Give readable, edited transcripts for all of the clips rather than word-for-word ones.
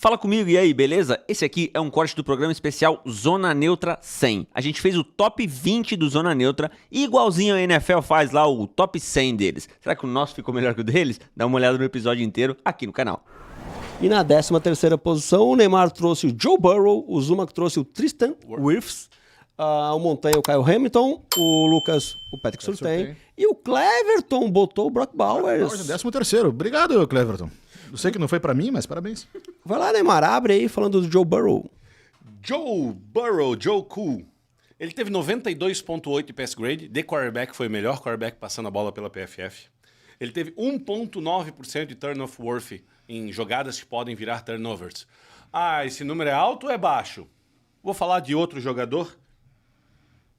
Fala comigo, e aí, beleza? Esse aqui é um corte do programa especial Zona Neutra 100. A gente fez o top 20 do Zona Neutra e igualzinho a NFL faz lá o top 100 deles. Será que o nosso ficou melhor que o deles? Dá uma olhada no episódio inteiro aqui no canal. E na 13ª posição, o Neymar trouxe o Joe Burrow, o Zuma trouxe o Tristan Wirfs, o Montanha o Kyle Hamilton, o Lucas o Patrick Surtain e o Cleverton botou o Brock Bowers. 13º. Obrigado, Cleverton. Eu sei que não foi pra mim, mas parabéns. Vai lá, Neymar, abre aí falando do Joe Burrow. Joe Burrow, Joe Cool. Ele teve 92.8 de pass grade, de quarterback, foi o melhor quarterback passando a bola pela PFF. Ele teve 1.9% de turnover worth em jogadas que podem virar turnovers. Ah, esse número é alto ou é baixo? Vou falar de outro jogador.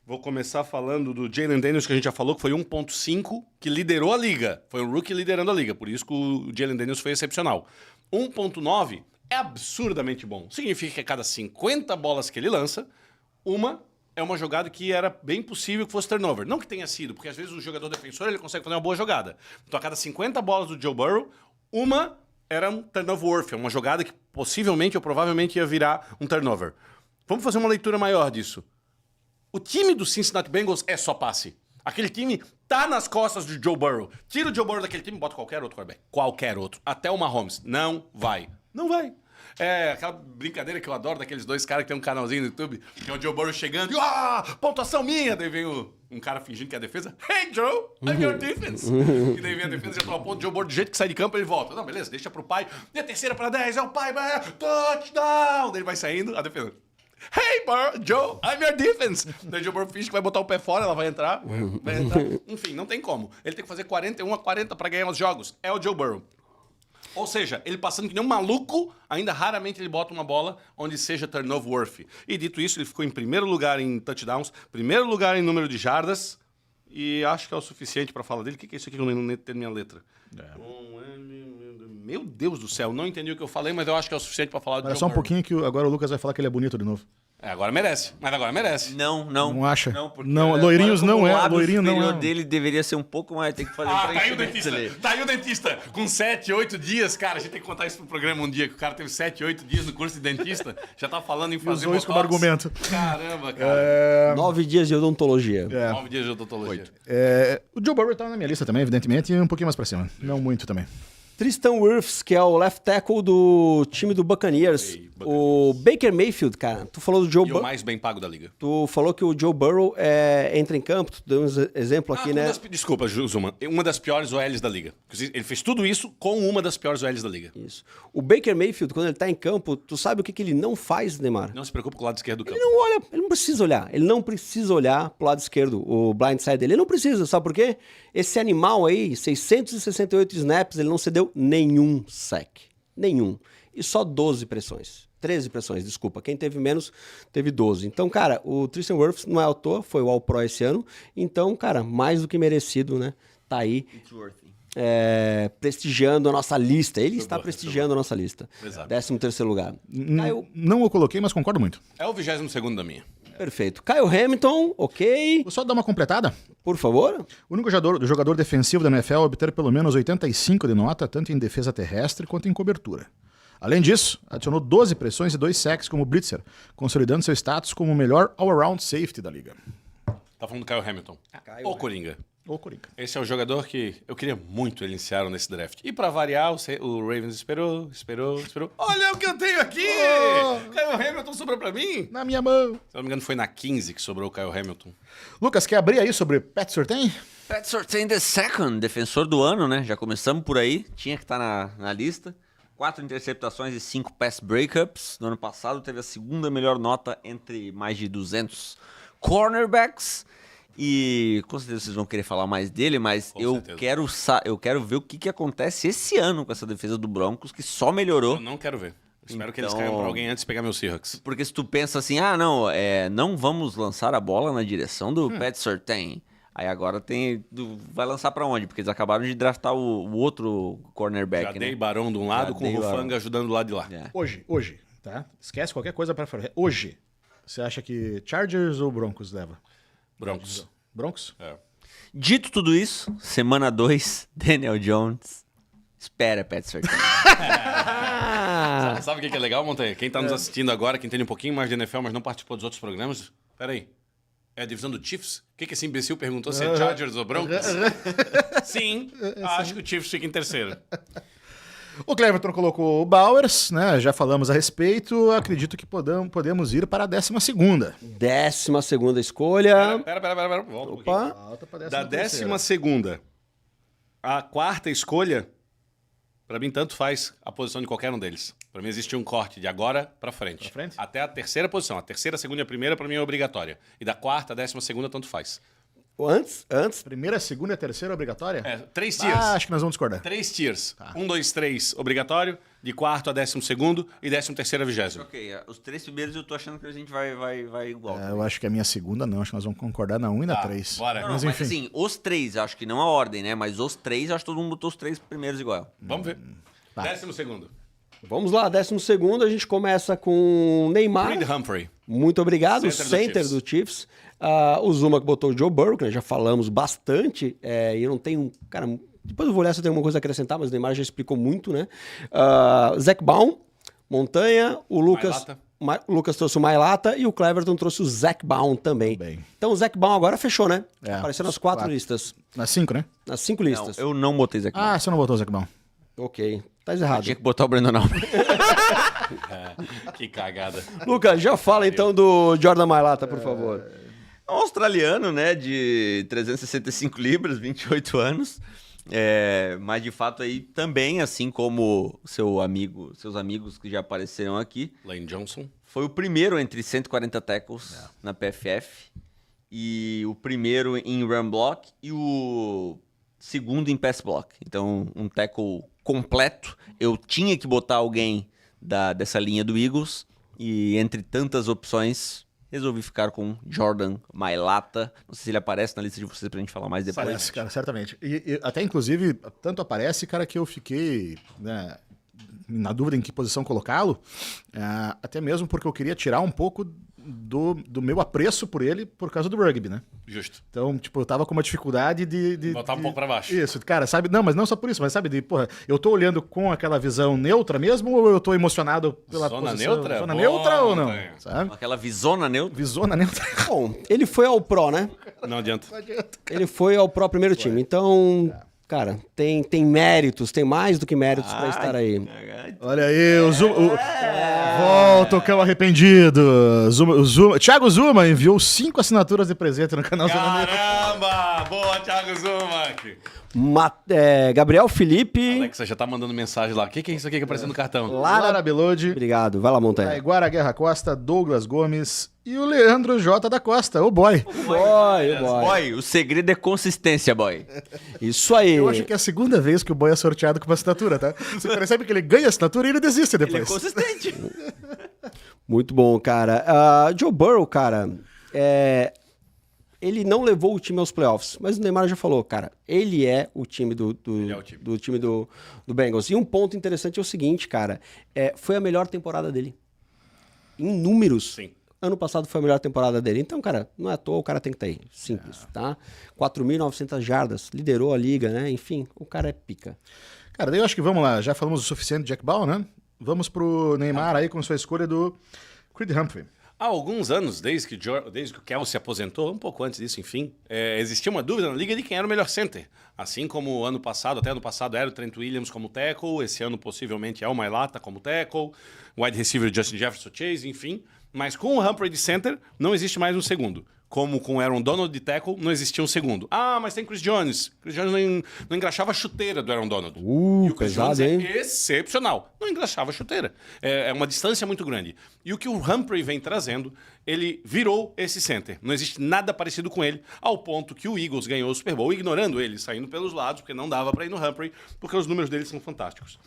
Vou começar falando do Jalen Daniels, que a gente já falou, que foi 1.5, que liderou a liga. Foi um rookie liderando a liga, por isso que o Jalen Daniels foi excepcional. 1.9 é absurdamente bom. Significa que a cada 50 bolas que ele lança, uma é uma jogada que era bem possível que fosse turnover. Não que tenha sido, porque às vezes o jogador defensor ele consegue fazer uma boa jogada. Então a cada 50 bolas do Joe Burrow, uma era um turnover worth, uma jogada que possivelmente ou provavelmente ia virar um turnover. Vamos fazer uma leitura maior disso. O time do Cincinnati Bengals é só passe. Aquele time tá nas costas do Joe Burrow. Tira o Joe Burrow daquele time e bota qualquer outro quarterback. Qualquer outro. Até o Mahomes. Não vai. Não vai. É aquela brincadeira que eu adoro daqueles dois caras que tem um canalzinho no YouTube, que é o Joe Burrow chegando e pontuação minha! Daí vem um cara fingindo que é a defesa. Hey, Joe, I'm your defense. E daí vem a defesa, já toma ponto, o Joe Burrow do jeito que sai de campo, ele volta. Não, beleza, deixa pro pai. E a terceira para 10, é o pai, touchdown! Daí ele vai saindo, a defesa. Hey, Joe, I'm your defense. Daí o Joe Burrow finge que vai botar o pé fora, ela vai entrar. Enfim, não tem como. Ele tem que fazer 41-40 para ganhar os jogos. É o Joe Burrow. Ou seja, ele passando que nem um maluco, ainda raramente ele bota uma bola onde seja turnover worth. E dito isso, ele ficou em primeiro lugar em touchdowns, primeiro lugar em número de jardas, e acho que é o suficiente para falar dele. O que é isso aqui que eu não tenho minha letra? Meu Deus do céu, não entendi o que eu falei, mas eu acho que é o suficiente para falar do Joe Só um Burrow. pouquinho que agora o Lucas vai falar que ele é bonito de novo. Agora merece, mas agora merece. Não acha? porque Não, loirinhos agora, como não é, o lábio loirinho não superior é. dele deveria ser um pouco mais, tem que fazer Tá aí o preenchimento dentista. ali. Tá aí o dentista. Com 7, 8 dias, cara, a gente tem que contar isso pro programa um dia, que o cara teve 7, 8 dias no curso de dentista, já tá falando em fazer Usou isso como botox. argumento. Caramba, cara. 9 dias de odontologia. 9 dias de odontologia. O Joe Burrow tá na minha lista também, evidentemente, e um pouquinho mais pra cima. Não muito também. Tristan Wirfs, que é o left tackle do time do Buccaneers. O Baker Mayfield, cara, tu falou do Joe E o Burrow. mais bem pago da liga. Tu falou que o Joe Burrow entra em campo, tu deu um exemplo aqui, né? Desculpa, Zuma. Uma das piores OLs da liga. Ele fez tudo isso com uma das piores OLs da liga. Isso. O Baker Mayfield, quando ele tá em campo, tu sabe o que ele não faz, Neymar? Não se preocupe com o lado esquerdo do campo. Ele não olha, ele não precisa olhar. Ele não precisa olhar pro lado esquerdo, o blind side dele. Ele não precisa, sabe por quê? Esse animal aí, 668 snaps, ele não cedeu nenhum sack. Nenhum. E só 12 pressões. 13 pressões, desculpa. Quem teve menos, teve 12. Então, cara, o Tristan Wirfs não é à toa, foi o All-Pro esse ano. Então, cara, mais do que merecido, né? Tá aí prestigiando a nossa lista. Ele está prestigiando a nossa lista. Exato. 13º lugar. Não o coloquei, mas concordo muito. É o 22º da minha. Perfeito. Kyle Hamilton, ok. Vou só dar uma completada. Por favor. O único jogador defensivo da NFL a obter pelo menos 85 de nota, tanto em defesa terrestre quanto em cobertura. Além disso, adicionou 12 pressões e 2 sacks como blitzer, consolidando seu status como o melhor all-around safety da liga. Tá falando do Kyle Hamilton. Ou Coringa. Ou Coringa. Esse é o jogador que eu queria muito ele iniciaram nesse draft. E pra variar, o Ravens esperou. Olha o que eu tenho aqui! Kyle Hamilton sobrou pra mim! Na minha mão. Se eu não me engano, foi na 15 que sobrou o Kyle Hamilton. Lucas, quer abrir aí sobre Pat Surtain? Pat Surtain the second, defensor do ano, né? Já começamos por aí, tinha que estar na lista. 4 interceptações e 5 pass breakups. No ano passado teve a segunda melhor nota entre mais de 200 cornerbacks. E com certeza vocês vão querer falar mais dele, mas eu quero ver o que acontece esse ano com essa defesa do Broncos, que só melhorou. Eu não quero ver. Espero que eles caiam pra alguém antes de pegar meus Seahawks. Porque se tu pensa assim, não vamos lançar a bola na direção do Pat Surtain. Aí agora vai lançar pra onde? Porque eles acabaram de draftar o outro cornerback, Já né? dei Barão de um lado, com o Rufanga ajudando do lado de lá. É. Hoje, tá? Esquece qualquer coisa pra falar. Hoje, você acha que Chargers ou Broncos leva? Broncos. Broncos? É. Dito tudo isso, semana 2, Daniel Jones Espera, Pat Surtain. Sabe o que é legal, Montanha? Quem tá nos assistindo agora, que entende um pouquinho mais de NFL, mas não participou dos outros programas, peraí. É a divisão do Chiefs? O que esse imbecil perguntou? Se é Chargers ou Broncos? Sim, acho que o Chiefs fica em terceiro. O Cleverton colocou o Bowers, né? Já falamos a respeito. Acredito que podemos ir para a 12ª. 12ª escolha. Pera. Volta um Opa. Volta para a Da 13ª. 12ª, a 4ª escolha, pra mim tanto faz a posição de qualquer um deles. Pra mim existe um corte de agora pra frente. Pra frente? Até a 3ª posição. A 3ª, 2ª e a 1ª pra mim é obrigatória. E da 4ª, 12ª, tanto faz. Antes. Primeira, segunda e a terceira obrigatória? 3 tiers. Acho que nós vamos discordar. 3 tiers. 1, 2, 3 obrigatório, de 4º a 12º e 13º a 20º. Ok, os 3 primeiros eu tô achando que a gente vai igual. Eu acho que a minha segunda não. Acho que nós vamos concordar na 1 e na 3. Bora. Não, Mas mas enfim. assim, os 3, acho que não a ordem, né? Mas os 3, acho que todo mundo botou os 3 primeiros igual. Vamos ver. 12º. Vamos lá, 12º, a gente começa com Neymar. Creed Humphrey. Muito obrigado, o Center do center do Chiefs. O Zuma que botou o Joe Burrow, que nós já falamos bastante, e eu não tenho... Cara, depois eu vou olhar se eu tenho alguma coisa a acrescentar, mas o Neymar já explicou muito, né? Zach Baum, Montanha, o Lucas... O Lucas trouxe o Mailata e o Cleverton trouxe o Zach Baum também. Bem. Então o Zach Baum agora fechou, né? É, Apareceu nas os 4 quatro. listas. Nas 5, né? Nas 5 listas. Eu não botei Zach Baum. Ah, você não botou o Zac Bão. Ok, tá errado. Tinha que botar o Brandon Allen. Que cagada. Lucas, já fala então do Jordan Mailata, por favor. É um australiano, né, de 365 libras, 28 anos. Mas de fato aí também, assim como seus amigos que já apareceram aqui, Lane Johnson. foi o primeiro entre 140 tackles na PFF e o primeiro em run block e o segundo em pass block. Então, um tackle completo. Eu tinha que botar alguém dessa linha do Eagles e entre tantas opções resolvi ficar com Jordan Mailata. Não sei se ele aparece na lista de vocês pra gente falar mais depois. Parece, cara, certamente. E até, inclusive, tanto aparece, cara, que eu fiquei, né, na dúvida em que posição colocá-lo, até mesmo porque eu queria tirar um pouco do meu apreço por ele por causa do rugby, né? Justo. Então, tipo, eu tava com uma dificuldade de Botar um pouco pra baixo. Isso, cara, sabe? Não, mas não só por isso, mas sabe, porra, eu tô olhando com aquela visão neutra mesmo ou eu tô emocionado pela Zona posição? neutra? Zona Boa, neutra ou não? Montanha. Sabe? Aquela visona neutra. Visona neutra. Bom, ele foi ao Pro, né? Não adianta. Ele foi ao Pro primeiro time. Então, cara, tem méritos, tem mais do que méritos pra estar aí. Olha aí, o Zuma. Volta o cão arrependido. Thiago Zuma enviou 5 assinaturas de presente no canal Zona Neutra. Caramba! Boa, Thiago Zumac! Gabriel Felipe. Alexa já tá mandando mensagem lá. O que é isso aqui que apareceu no cartão? Lara Belode, Obrigado, vai lá, Montanha. Taiguara Guerra Costa, Douglas Gomes e o Leandro J. da Costa, o boy. Boy. Boy, o segredo é consistência, boy. Isso aí. Eu acho que é a segunda vez que o boy é sorteado com uma assinatura, tá? Você percebe que ele ganha a assinatura e ele desiste Ele é depois. consistente. Muito bom, cara. Joe Burrow, cara, ele não levou o time aos playoffs, mas o Neymar já falou, cara, ele é o time do time do Bengals. E um ponto interessante é o seguinte, cara, foi a melhor temporada dele. Em números. Sim. Ano passado foi a melhor temporada dele. Então, cara, não é à toa, o cara tem que estar aí. Simples, tá? 4.900 jardas, liderou a liga, né? Enfim, o cara é pica. Cara, daí eu acho que vamos lá, já falamos o suficiente de Jack Ball, né? Vamos pro Neymar aí com sua escolha do Creed Humphrey. Há alguns anos, desde que o Kelsey se aposentou, um pouco antes disso, enfim, existia uma dúvida na liga de quem era o melhor center. Assim como ano passado, até ano passado era o Trent Williams como tackle, esse ano possivelmente é o Mailata como tackle, wide receiver Justin Jefferson Chase, enfim. Mas com o Humphrey de center, não existe mais um segundo. Como com o Aaron Donald de tackle, não existia um segundo. Ah, mas tem Chris Jones. Chris Jones não engraxava a chuteira do Aaron Donald. E o Chris pesado, Jones hein? é excepcional. Não engraxava a chuteira. É uma distância muito grande. E o que o Humphrey vem trazendo, ele virou esse center. Não existe nada parecido com ele, ao ponto que o Eagles ganhou o Super Bowl, ignorando ele, saindo pelos lados, porque não dava para ir no Humphrey, porque os números dele são fantásticos.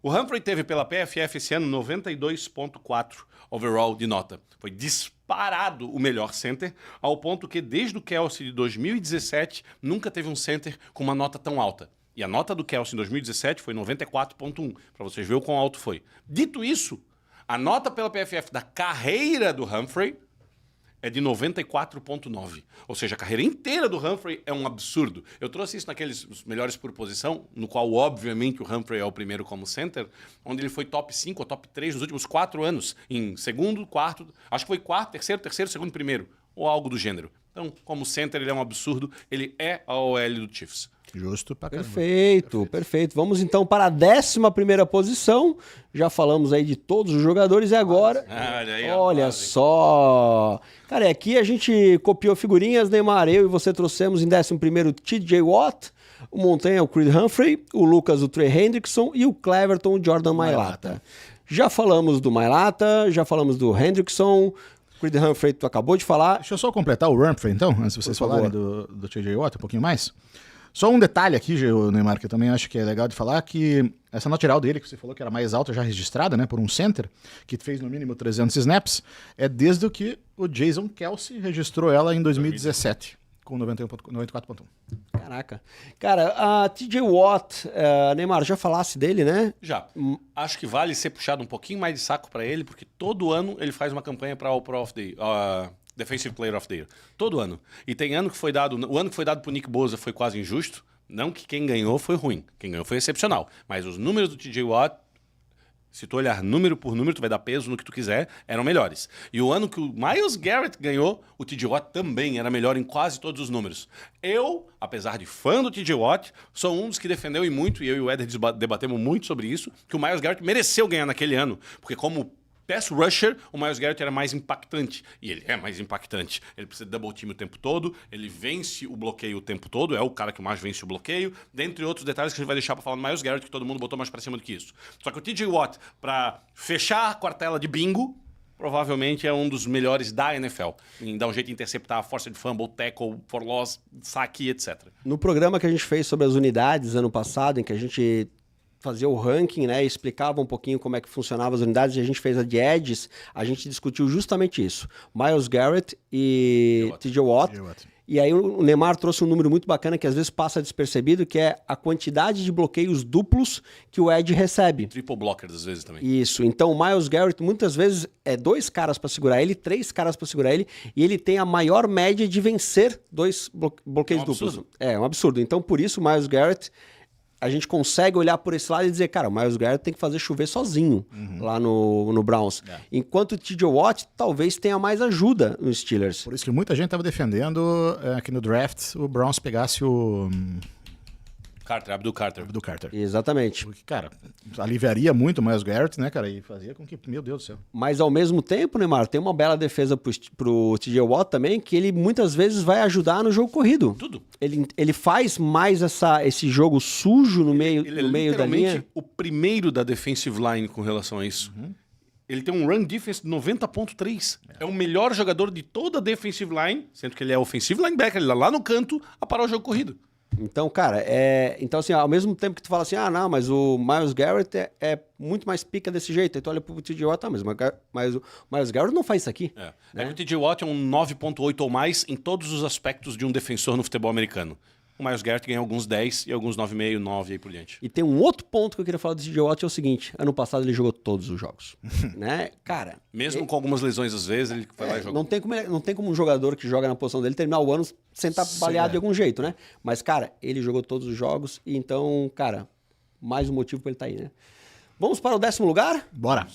O Humphrey teve pela PFF esse ano 92.4 overall de nota. Foi disparado o melhor center, ao ponto que desde o Kelsey de 2017 nunca teve um center com uma nota tão alta. E a nota do Kelsey em 2017 foi 94.1, para vocês verem o quão alto foi. Dito isso, a nota pela PFF da carreira do Humphrey é de 94,9. Ou seja, a carreira inteira do Humphrey é um absurdo. Eu trouxe isso naqueles os melhores por posição, no qual, obviamente, o Humphrey é o primeiro como center, onde ele foi top 5 ou top 3 nos últimos 4 anos, em segundo, quarto, acho que foi quarto, terceiro, segundo, primeiro, ou algo do gênero. Então, como center, ele é um absurdo, ele é a OL do Chiefs. Justo pra caramba. Perfeito. Vamos então para a 11ª posição. Já falamos aí de todos os jogadores e agora... Olha aí, olha só... Cara, aqui a gente copiou figurinhas, Neymar, eu e você trouxemos em 11º TJ Watt, o Montanha, o Creed Humphrey, o Lucas, o Trey Hendrickson e o Cleverton, o Jordan Mailata. Já falamos do Mailata, já falamos do Hendrickson, Creed Humphrey, tu acabou de falar. Deixa eu só completar o Humphrey, então, antes de vocês falarem do TJ Watt um pouquinho mais. Só um detalhe aqui, Neymar, que eu também acho que é legal de falar, que essa nota geral dele, que você falou que era mais alta já registrada, né, por um center, que fez no mínimo 300 snaps, é desde o que o Jason Kelce registrou ela em 2017, com 94,1. Caraca. Cara, a TJ Watt, Neymar, já falasse dele, né? Já. Acho que vale ser puxado um pouquinho mais de saco para ele, porque todo ano ele faz uma campanha para o Pro of the Defensive Player of the Year. Todo ano. E tem ano que foi dado... O ano que foi dado pro Nick Bosa foi quase injusto. Não que quem ganhou foi ruim. Quem ganhou foi excepcional. Mas os números do TJ Watt, se tu olhar número por número, tu vai dar peso no que tu quiser, eram melhores. E o ano que o Myles Garrett ganhou, o TJ Watt também era melhor em quase todos os números. Eu, apesar de fã do TJ Watt, sou um dos que defendeu e muito, e eu e o Éder debatemos muito sobre isso, que o Myles Garrett mereceu ganhar naquele ano. Porque como pass rusher, o Myles Garrett era mais impactante. E ele é mais impactante. Ele precisa de double team o tempo todo, ele vence o bloqueio o tempo todo, é o cara que mais vence o bloqueio, dentre outros detalhes que a gente vai deixar pra falar do Myles Garrett, que todo mundo botou mais pra cima do que isso. Só que o TJ Watt, pra fechar a quartela de bingo, provavelmente é um dos melhores da NFL. Em dar um jeito de interceptar, força de fumble, tackle, for loss, saque, etc. No programa que a gente fez sobre as unidades ano passado, em que a gente fazia o ranking, né, explicava um pouquinho como é que funcionavam as unidades, e a gente fez a de edges, a gente discutiu justamente isso. Myles Garrett e TJ Watt. E aí o Neymar trouxe um número muito bacana que às vezes passa despercebido, que é a quantidade de bloqueios duplos que o Edge recebe. Triple blockers às vezes também. Isso. Então o Myles Garrett muitas vezes é 2 caras para segurar ele, 3 caras para segurar ele, e ele tem a maior média de vencer 2 bloqueios duplos. É um absurdo. Então por isso o Myles Garrett, a gente consegue olhar por esse lado e dizer, cara, o Myles Garrett tem que fazer chover sozinho lá no Browns. Enquanto o TJ Watt talvez tenha mais ajuda nos Steelers. Por isso que muita gente estava defendendo que no draft o Browns pegasse o Abdul Carter. Exatamente. Porque, cara, aliviaria muito o Myles Garrett, né, cara? E fazia com que, meu Deus do céu. Mas ao mesmo tempo, Neymar, tem uma bela defesa pro TJ Watt também, que ele muitas vezes vai ajudar no jogo corrido. Tudo. Ele faz mais esse jogo sujo no meio, ele no meio da linha. literalmente o primeiro da defensive line com relação a isso. Ele tem um run defense de 90.3. É o melhor jogador de toda a defensive line, sendo que ele é offensive linebacker, ele é lá no canto a parar o jogo corrido. Então, cara, então assim, ao mesmo tempo que tu fala assim, não, mas o Myles Garrett é muito mais pica desse jeito, aí tu olha pro TJ Watt, mas o Myles Garrett não faz isso aqui. É que o TJ Watt é um 9.8 ou mais em todos os aspectos de um defensor no futebol americano. O Myles Garrett ganha alguns 10 e alguns 9,5, 9 e aí por diante. E tem um outro ponto que eu queria falar do TJ Watt, é o seguinte, ano passado ele jogou todos os jogos, né? Cara... Mesmo com algumas lesões às vezes, ele vai lá e joga. Não tem como um jogador que joga na posição dele terminar o ano sem estar baleado de algum jeito, né? Mas, cara, ele jogou todos os jogos, e então, cara, mais um motivo pra ele estar aí, né? Vamos para o 10º lugar? Bora.